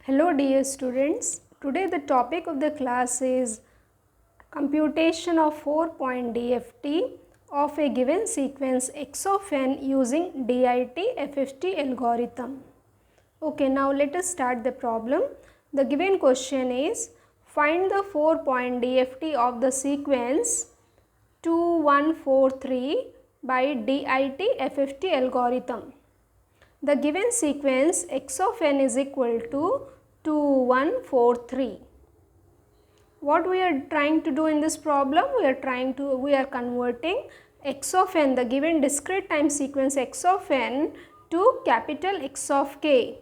Hello dear students, today the topic of the class is computation of 4-point DFT of a given sequence x of n using DIT FFT algorithm. Okay, now let us start the problem. The given question is find the 4-point DFT of the sequence 2143 by DIT FFT algorithm. The given sequence x of n is equal to 2143. What we are trying to do in this problem? We are converting x of n, the given discrete time sequence x of n, to capital X of k,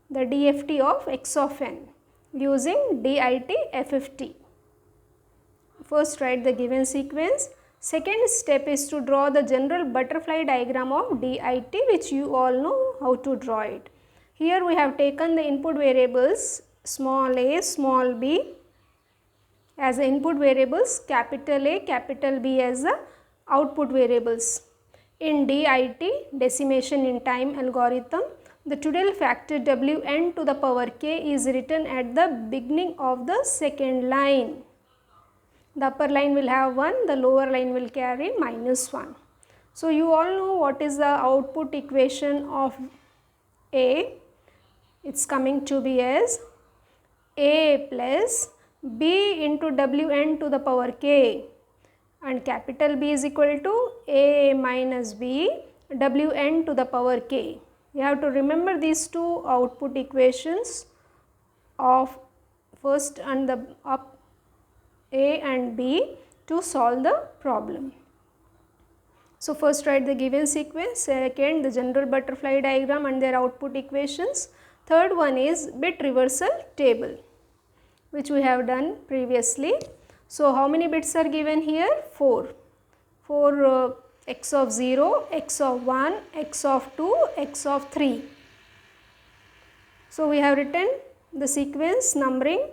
the DFT of x of n, using DIT FFT. First write the given sequence. Second step is to draw the general butterfly diagram of DIT, which you all know how to draw it. Here we have taken the input variables small a, small b as the input variables, capital A, capital B as the output variables. In DIT, decimation in time algorithm, the twiddle factor Wn to the power k is written at the beginning of the second line. The upper line will have 1, the lower line will carry -1. So, you all know what is the output equation of A. It is coming to be as A plus B into Wn to the power k, and capital B is equal to A minus B Wn to the power k. You have to remember these two output equations of first and the up A and B to solve the problem. So, first write the given sequence, second the general butterfly diagram and their output equations, third one is bit reversal table, which we have done previously. So, how many bits are given here? 4. For x of 0, x of 1, x of 2, x of 3. So, we have written the sequence numbering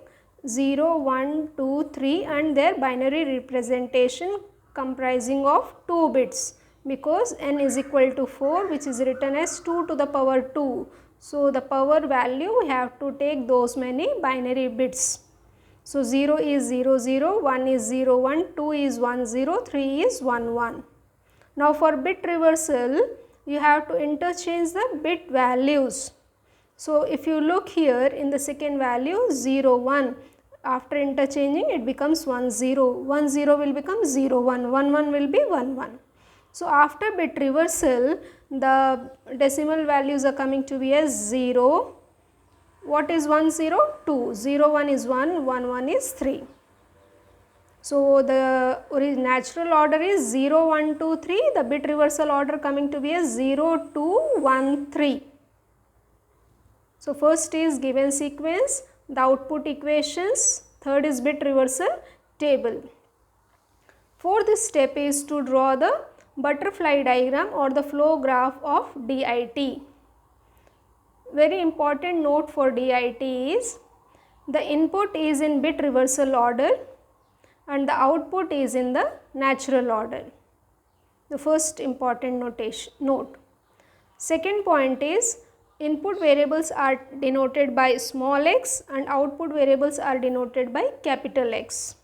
0, 1, 2, 3 and their binary representation comprising of 2 bits, because n is equal to 4, which is written as 2 to the power 2. So, the power value we have to take those many binary bits. So, 0 is 0 0, 1 is 0 1, 2 is 1 0, 3 is 1 1. Now, for bit reversal you have to interchange the bit values. So, if you look here in the second value 0 1, after interchanging it becomes 1 0, 1 0 will become 0 1, 1 1 will be 1 1. So, after bit reversal the decimal values are coming to be as 0. What is 1 0? 2, 0 1 is 1, 1 1 is 3. So, the natural order is 0 1 2 3, the bit reversal order coming to be as 0 2 1 3. So, first is given sequence, the output equations, third is bit reversal table. Fourth step is to draw the butterfly diagram or the flow graph of DIT. Very important note for DIT is the input is in bit reversal order and the output is in the natural order. The first important note. Second point is input variables are denoted by small x and output variables are denoted by capital X.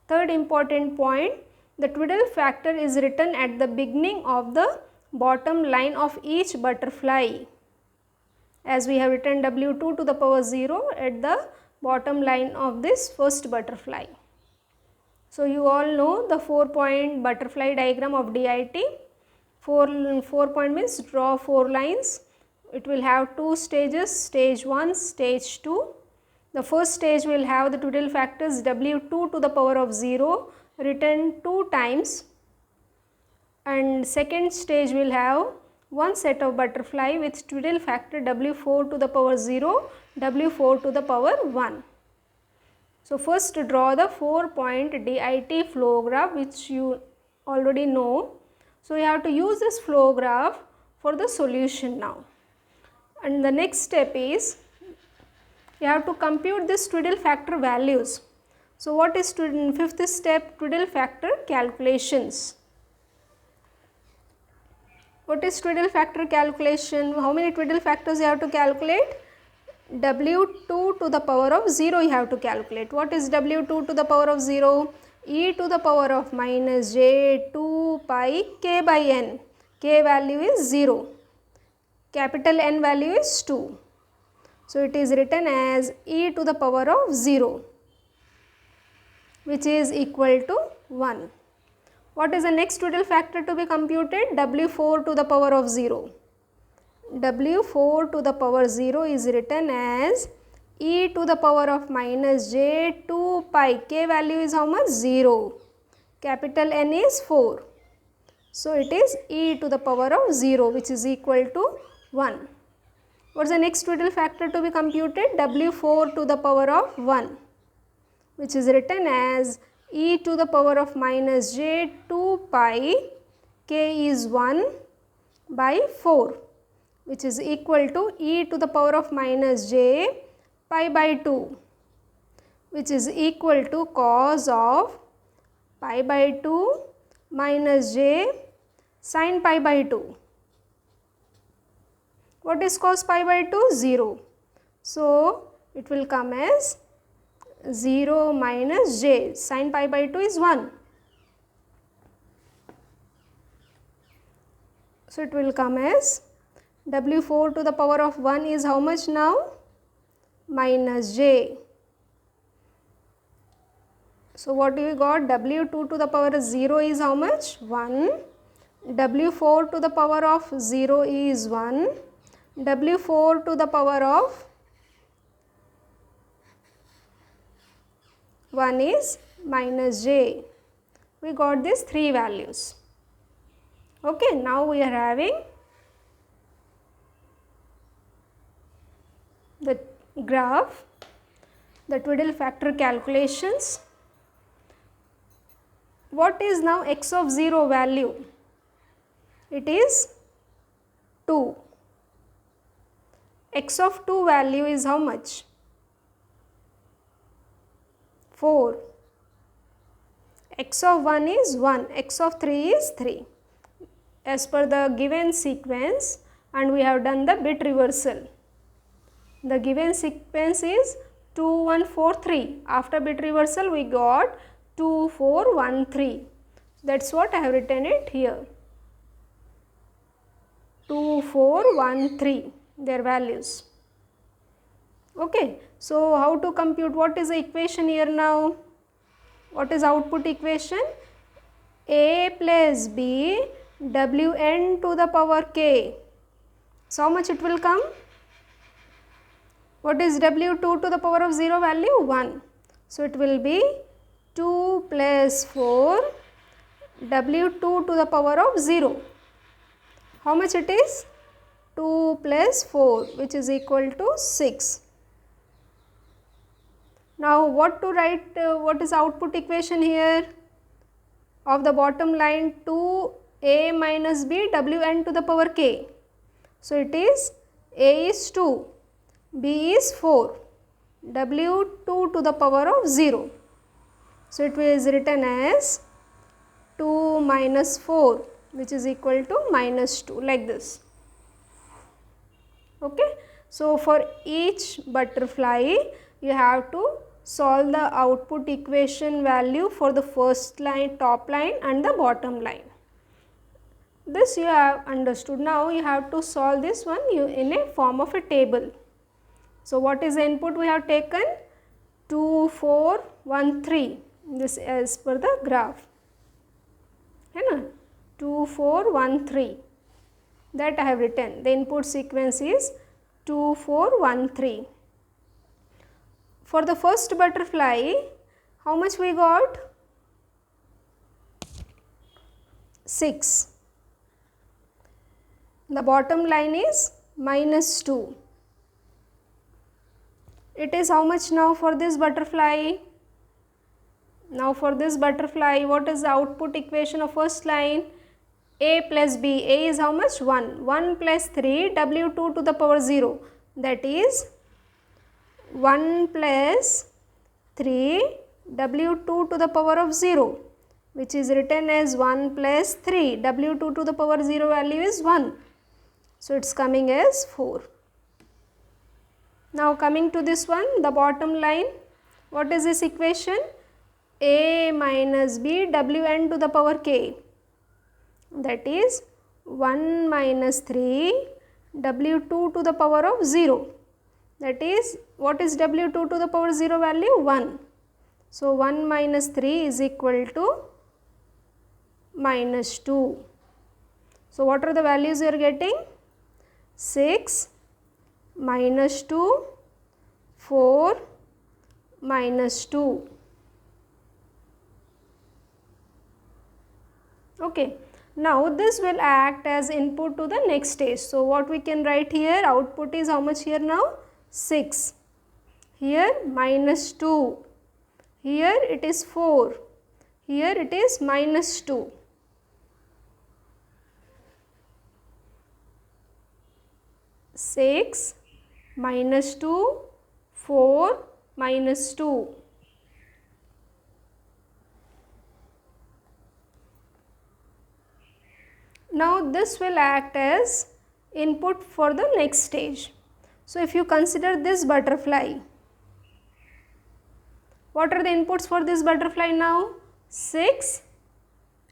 Third important point, the twiddle factor is written at the beginning of the bottom line of each butterfly, as we have written W2 to the power 0 at the bottom line of this first butterfly. So, you all know the 4-point butterfly diagram of DIT. 4 point means draw 4 lines. It will have 2 stages, stage 1, stage 2. The first stage will have the twiddle factors W2 to the power of 0 written 2 times, and second stage will have one set of butterfly with twiddle factor W4 to the power 0, W4 to the power 1. So, first draw the 4-point DIT flow graph, which you already know. So, you have to use this flow graph for the solution now. And the next step is you have to compute this twiddle factor values. So, what is fifth step? Twiddle factor calculations. What is twiddle factor calculation? How many twiddle factors you have to calculate? W2 to the power of 0 you have to calculate. What is W2 to the power of 0? E to the power of minus j 2 pi k by n. K value is 0. Capital N value is 2. So it is written as e to the power of 0, which is equal to 1. What is the next twiddle factor to be computed? W4 to the power of 0. W4 to the power 0 is written as e to the power of minus j 2 pi. K value is how much? 0. Capital N is 4. So it is e to the power of 0, which is equal to 1. What is the next twiddle factor to be computed? W4 to the power of 1, which is written as e to the power of minus j 2 pi. K is 1 by 4, which is equal to e to the power of minus j pi by 2, which is equal to cos of pi by 2 minus j sin pi by 2. What is cos pi by 2? 0. So it will come as 0 minus j. Sin pi by 2 is 1. So it will come as W4 to the power of 1 is how much now? Minus j. So what do we got? W2 to the power of 0 is how much? 1. W4 to the power of 0 is 1. W4 to the power of 1 is minus j. We got these 3 values. Okay, now we are having the graph, the twiddle factor calculations. What is now x of 0 value? It is 2. X of 2 value is how much? 4. X of 1 is 1. X of 3 is 3. As per the given sequence, and we have done the bit reversal. The given sequence is 2, 1, 4, 3. After bit reversal, we got 2, 4, 1, 3. That's what I have written it here. 2, 4, 1, 3. Their values. Okay. So how to compute? What is the equation here now? What is output equation? A plus B Wn to the power k. So how much it will come? What is W2 to the power of 0 value? 1. So it will be 2 plus 4 W2 to the power of 0. How much it is? 2 plus 4, which is equal to 6. Now what to write, what is output equation here? Of the bottom line, 2a minus b Wn to the power k. So it is a is 2, b is 4, W2 to the power of 0. So it is written as 2 minus 4, which is equal to minus 2, like this. Okay. So for each butterfly, you have to solve the output equation value for the first line, top line, and the bottom line. This you have understood. Now you have to solve this one in a form of a table. So what is the input we have taken? 2, 4, 1, 3. This as per the graph. 2, 4, 1, 3. That I have written. The input sequence is 2, 4, 1, 3. For the first butterfly, how much we got? 6. The bottom line is minus 2. It is how much now for this butterfly? Now for this butterfly, what is the output equation of first line? A plus b. A is how much? 1. 1 plus 3 W2 to the power 0. That is 1 plus 3 W2 to the power of 0, which is written as 1 plus 3. W2 to the power 0 value is 1. So it is coming as 4. Now coming to this one, the bottom line, what is this equation? A minus b wn to the power k, that is 1 minus 3 w2 to the power of 0, that is, what is w2 to the power 0 value? 1. So 1 minus 3 is equal to minus 2. So what are the values you are getting? 6 minus 2, 4 minus 2. Okay. Now this will act as input to the next stage. So what we can write here, output is how much here now? 6. Here minus 2. Here it is 4. Here it is minus 2. Six minus 2, 4 minus 2. Now this will act as input for the next stage. So if you consider this butterfly, what are the inputs for this butterfly now? 6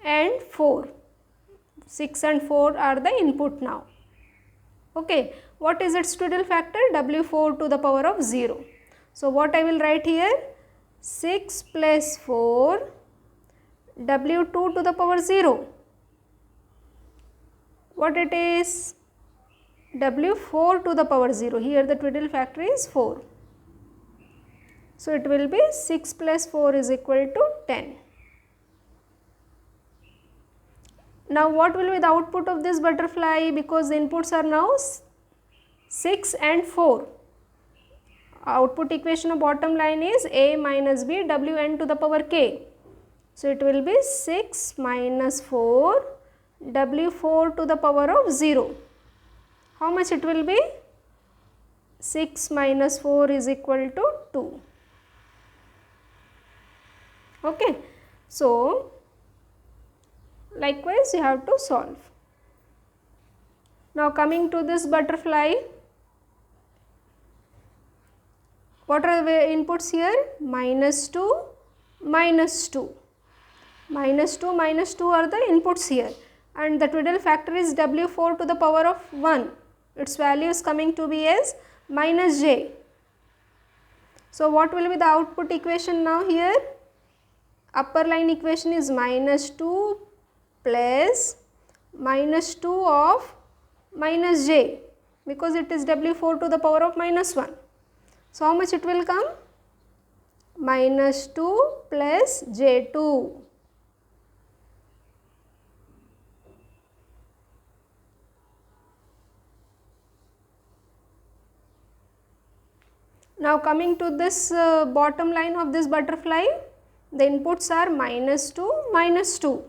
and 4. 6 and 4 are the input now. Okay, what is its twiddle factor? W4 to the power of 0. So what I will write here? 6 plus 4 W2 to the power 0. What it is? W4 to the power 0. Here the twiddle factor is 4. So it will be 6 plus 4 is equal to 10. Now what will be the output of this butterfly? Because the inputs are now 6 and 4. Output equation of bottom line is A minus B Wn to the power k. So it will be 6 minus 4 W4 to the power of 0. How much it will be? 6 minus 4 is equal to 2. Okay. So likewise you have to solve. Now coming to this butterfly, what are the inputs here? Minus 2, minus 2. Minus 2, minus 2 are the inputs here, and the twiddle factor is W4 to the power of 1. Its value is coming to be as minus j. So what will be the output equation now here? Upper line equation is minus 2 plus minus 2 of minus j, because it is W4 to the power of minus 1. So how much it will come? Minus 2 plus j2. Now coming to this bottom line of this butterfly, the inputs are minus 2, minus 2.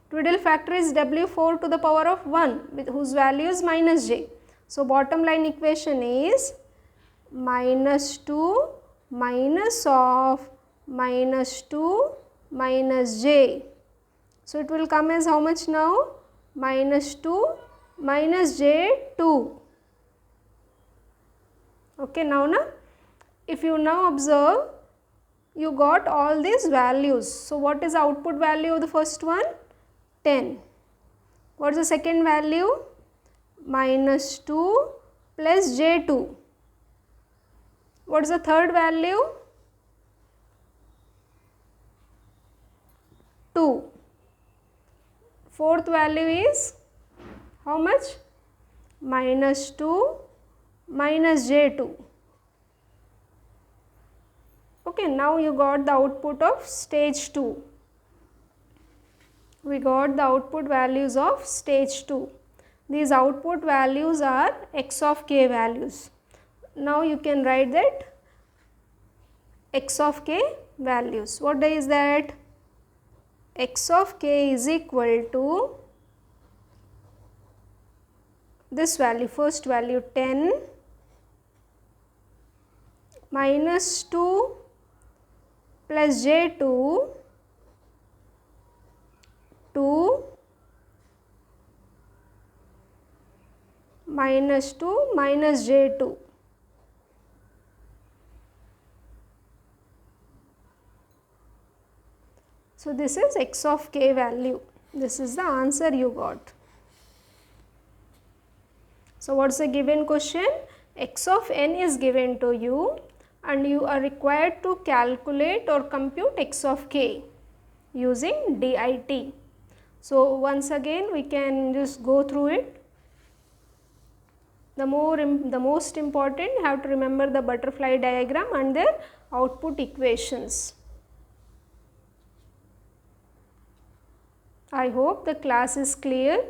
Twiddle factor is W4 to the power of 1, whose value is minus j. So bottom line equation is minus 2 minus of minus 2 minus j. So it will come as how much now? Minus 2 minus j2. Okay, now if you now observe, you got all these values. So what is the output value of the first one? 10. What is the second value? Minus 2 plus j2. What is the third value? 2. Fourth value is how much? Minus 2 minus j2. Okay, now you got the output of stage 2. We got the output values of stage 2. These output values are x of k values. Now you can write that x of k values. What is that? X of k is equal to this value, first value 10 minus 2 plus j2, 2 minus 2 minus j2. So, this is x of k value. This is the answer you got. So, what is the given question? X of n is given to you and you are required to calculate or compute x of k using DIT. So, once again we can just go through it. The most important, you have to remember the butterfly diagram and their output equations. I hope the class is clear.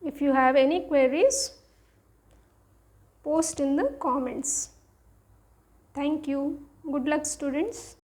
If you have any queries, post in the comments. Thank you. Good luck, students.